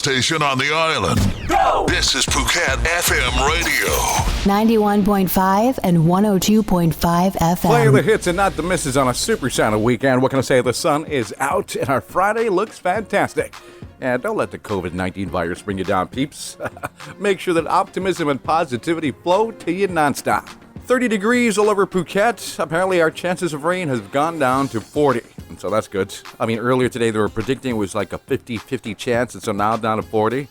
Station on the island. Go! This is Phuket FM Radio. 91.5 and 102.5 FM. Playing the hits and not the misses on a super sunny weekend. What can I say? The sun is out and our Friday looks fantastic. And don't let the COVID-19 virus bring you down, peeps. Make sure that optimism and positivity flow to you nonstop. 30 degrees all over Phuket. Apparently our chances of rain has gone down to 40. And so that's good. I mean, earlier today they were predicting it was like a 50-50 chance, and so now down to 40.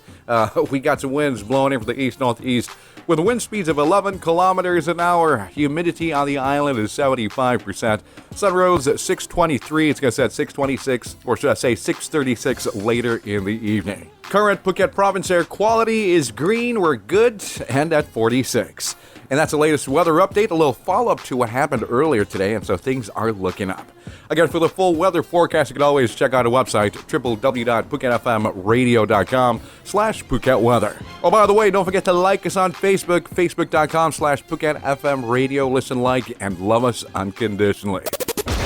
We got some winds blowing in from the east-northeast with wind speeds of 11 kilometers an hour. Humidity on the island is 75%. Sun rose at 6:23. It's going to set 6:26, or should I say 6:36 later in the evening. Current Phuket province air quality is green. We're good, and at 46. And that's the latest weather update, a little follow-up to what happened earlier today, and so things are looking up. Again, for the full weather forecast, you can always check out our website, www.phuketfmradio.com/Phuket weather. Oh, by the way, don't forget to like us on Facebook, facebook.com/Phuket FM Radio. Listen, like, and love us unconditionally.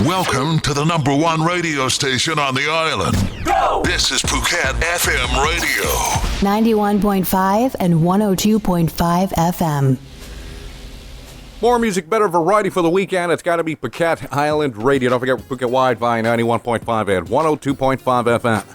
Welcome to the number one radio station on the island. Go! This is Phuket FM Radio. 91.5 and 102.5 FM. More music, better variety for the weekend. It's got to be Phuket Island Radio. Don't forget Phuket Wi-Fi 91.5 and 102.5 FM.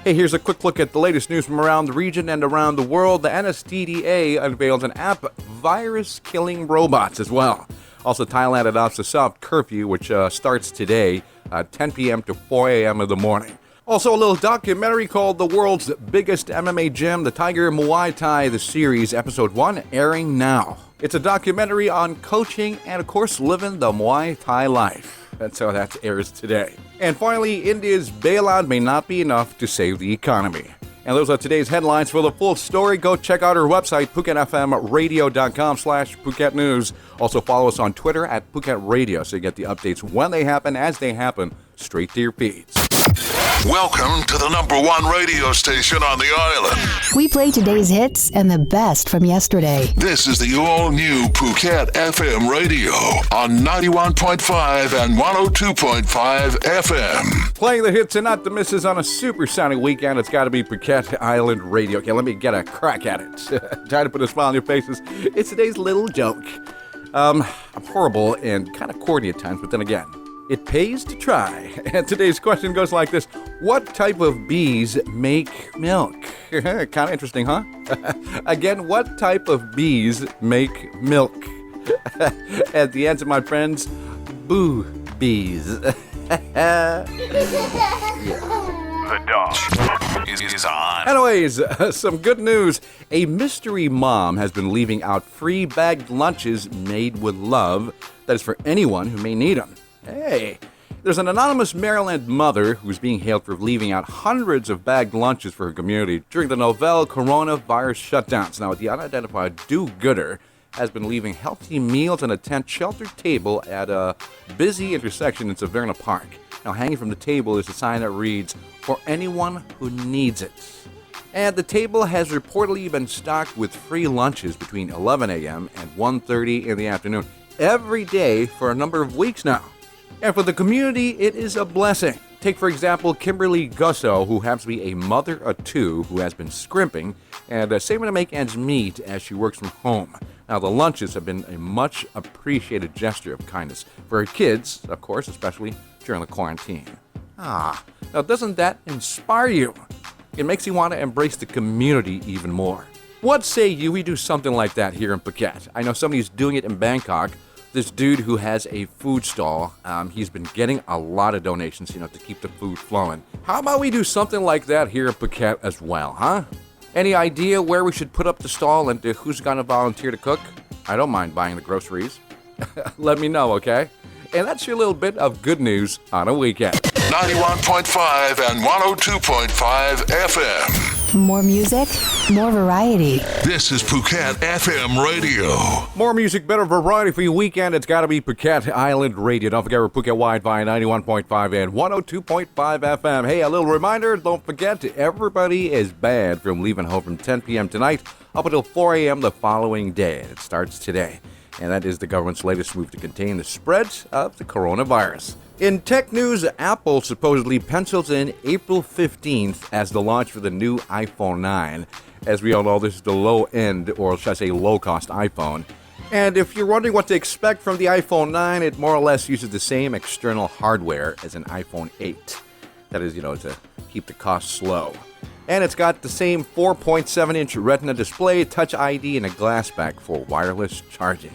Hey, here's a quick look at the latest news from around the region and around the world. The NSTDA unveils an app virus-killing robots as well. Also, Thailand adopts a soft curfew, which starts today at 10 p.m. to 4 a.m. in the morning. Also, a little documentary called The World's Biggest MMA Gym, The Tiger Muay Thai, the series, episode 1, airing now. It's a documentary on coaching and, of course, living the Muay Thai life. That's how that airs today. And finally, India's bailout may not be enough to save the economy. And those are today's headlines. For the full story, go check out our website, PhuketFMRadio.com/Phuket News. Also follow us on Twitter at Phuket Radio so you get the updates when they happen, as they happen, straight to your feeds. Welcome to the number one radio station on the island. We play today's hits and the best from yesterday. This is the all-new Phuket FM Radio on 91.5 and 102.5 FM. Playing the hits and not the misses on a super sunny weekend. It's got to be Phuket Island Radio. Okay, let me get a crack at it. Trying to put a smile on your faces. It's today's little joke. I'm horrible and kind of corny at times, but then again, it pays to try. And today's question goes like this. What type of bees make milk? Kind of interesting, huh? Again, what type of bees make milk? At the answer, my friends, boo bees. Yeah. The dog is on. Anyways, some good news. A mystery mom has been leaving out free bagged lunches made with love. That is for anyone who may need them. Hey, there's an anonymous Maryland mother who's being hailed for leaving out hundreds of bagged lunches for her community during the novel coronavirus shutdowns. Now, the unidentified do-gooder has been leaving healthy meals on a tent sheltered table at a busy intersection in Severna Park. Now, hanging from the table is a sign that reads, "For anyone who needs it." And the table has reportedly been stocked with free lunches between 11 a.m. and 1:30 in the afternoon every day for a number of weeks now. And for the community, it is a blessing. Take, for example, Kimberly Gusso, who happens to be a mother of two who has been scrimping and saving to make ends meet as she works from home. Now, the lunches have been a much appreciated gesture of kindness for her kids, of course, especially during the quarantine. Now doesn't that inspire you? It makes you want to embrace the community even more. What say you we do something like that here in Phuket? I know somebody's doing it in Bangkok. This dude who has a food stall, he's been getting a lot of donations, to keep the food flowing. How about we do something like that here in Phuket as well, huh? Any idea where we should put up the stall and who's going to volunteer to cook? I don't mind buying the groceries. Let me know, okay? And that's your little bit of good news on a weekend. 91.5 and 102.5 FM. More music, more variety. This is Phuket FM Radio. More music, better variety for your weekend. It's got to be Phuket Island Radio. Don't forget we're Phuket Wi-Fi 91.5 and 102.5 FM. Hey, a little reminder, don't forget, everybody is banned from leaving home from 10 p.m. tonight up until 4 a.m. the following day. It starts today. And that is the government's latest move to contain the spread of the coronavirus. In tech news, Apple supposedly pencils in April 15th as the launch for the new iPhone 9. As we all know, this is the low-end, or should I say low-cost iPhone. And if you're wondering what to expect from the iPhone 9, it more or less uses the same external hardware as an iPhone 8. That is, to keep the costs low. And it's got the same 4.7-inch Retina display, Touch ID, and a glass back for wireless charging.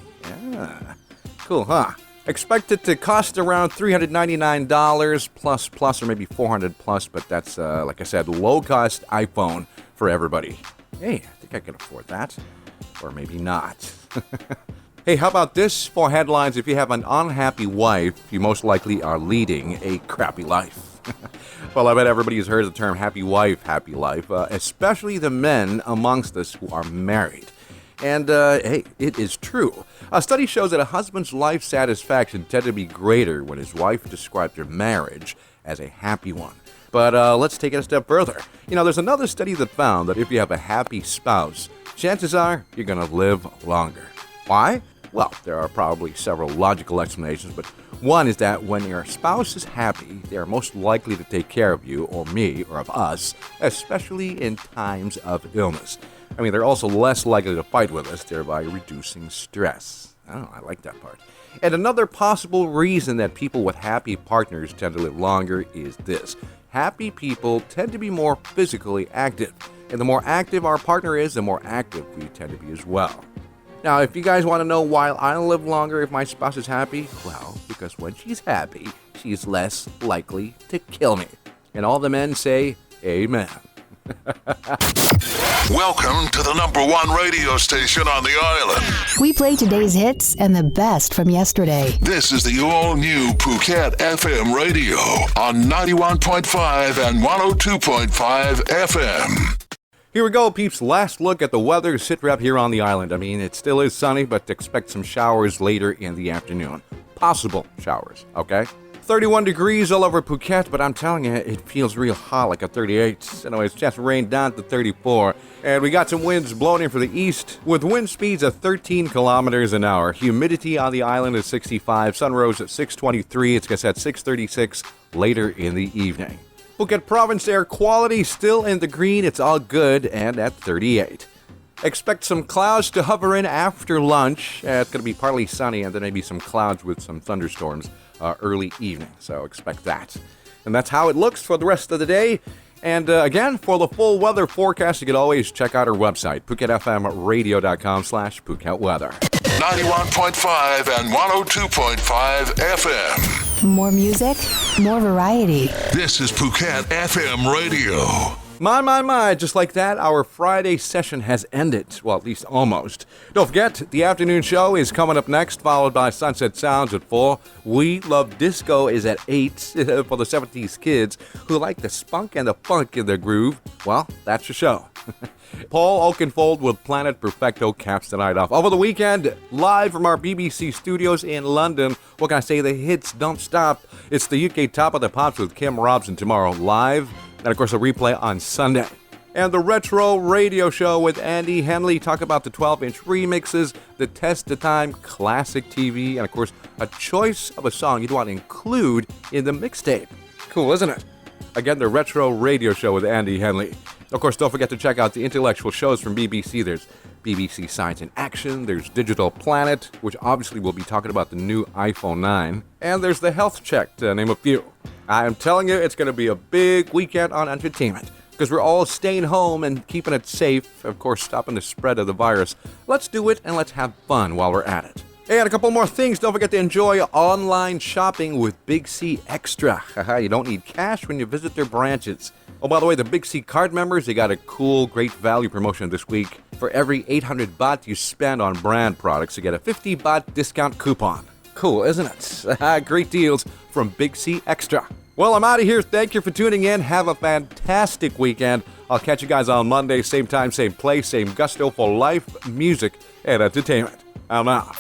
Yeah, cool, huh? Expect it to cost around $399 plus, or maybe $400 plus, but that's, like I said, low-cost iPhone for everybody. Hey, I think I can afford that. Or maybe not. Hey, how about this for headlines? If you have an unhappy wife, you most likely are leading a crappy life. Well, I bet everybody's heard the term happy wife, happy life, especially the men amongst us who are married. And, hey, it is true. A study shows that a husband's life satisfaction tended to be greater when his wife described her marriage as a happy one. But let's take it a step further. There's another study that found that if you have a happy spouse, chances are you're going to live longer. Why? Well, there are probably several logical explanations, but one is that when your spouse is happy, they are most likely to take care of you, or me, or of us, especially in times of illness. I mean, they're also less likely to fight with us, thereby reducing stress. Oh, I like that part. And another possible reason that people with happy partners tend to live longer is this. Happy people tend to be more physically active. And the more active our partner is, the more active we tend to be as well. Now, if you guys want to know why I live longer if my spouse is happy, well, because when she's happy, she's less likely to kill me. And all the men say, amen. Welcome to the #1 radio station on the island. We play today's hits and the best from yesterday. This is the all-new Phuket FM radio on 91.5 and 102.5 FM. Here we go, peeps. Last look at the weather sit rep here on the island. I mean, it still is sunny, but expect some showers later in the afternoon. Possible showers, okay? 31 degrees all over Phuket, but I'm telling you, it feels real hot, like a 38. Anyways, chance of rain down to 34. And we got some winds blowing in from the east with wind speeds of 13 kilometers an hour. Humidity on the island is 65. Sun rose at 6:23. It's going to set 6:36 later in the evening. Phuket Province air quality still in the green. It's all good and at 38. Expect some clouds to hover in after lunch. It's going to be partly sunny and then maybe some clouds with some thunderstorms early evening. So expect that. And that's how it looks for the rest of the day. And again, for the full weather forecast, you can always check out our website, PhuketFMRadio.com/Phuket Weather. 91.5 and 102.5 FM. More music, more variety. This is Phuket FM radio. My, just like that, our Friday session has ended. Well, at least almost. Don't forget, the afternoon show is coming up next, followed by Sunset Sounds at 4. We Love Disco is at 8 for the 70s kids who like the spunk and the funk in their groove. Well, that's your show. Paul Oakenfold with Planet Perfecto caps the night off. Over the weekend, live from our BBC studios in London, what can I say, the hits don't stop. It's the UK Top of the Pops with Kim Robson tomorrow live. And, of course, a replay on Sunday. And the Retro Radio Show with Andy Henley. Talk about the 12-inch remixes, the Test of Time classic TV, and, of course, a choice of a song you'd want to include in the mixtape. Cool, isn't it? Again, the Retro Radio Show with Andy Henley. Of course, don't forget to check out the intellectual shows from BBC. There's BBC Science in Action. There's Digital Planet, which obviously will be talking about the new iPhone 9. And there's the Health Check, to name a few. I'm telling you, it's going to be a big weekend on entertainment because we're all staying home and keeping it safe, of course, stopping the spread of the virus. Let's do it and let's have fun while we're at it. Hey, and a couple more things. Don't forget to enjoy online shopping with Big C Extra. You don't need cash when you visit their branches. Oh, by the way, the Big C card members, they got a cool, great value promotion this week. For every 800 baht you spend on brand products, you get a 50 baht discount coupon. Cool, isn't it? Great deals from Big C Extra. Well, I'm out of here. Thank you for tuning in. Have a fantastic weekend. I'll catch you guys on Monday, same time, same place, same gusto for life, music, and entertainment. I'm out.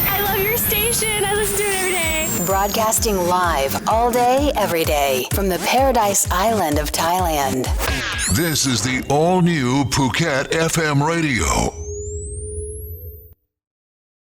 I love your station. I listen to it every day. Broadcasting live all day, every day from the Paradise Island of Thailand. This is the all-new Phuket FM radio.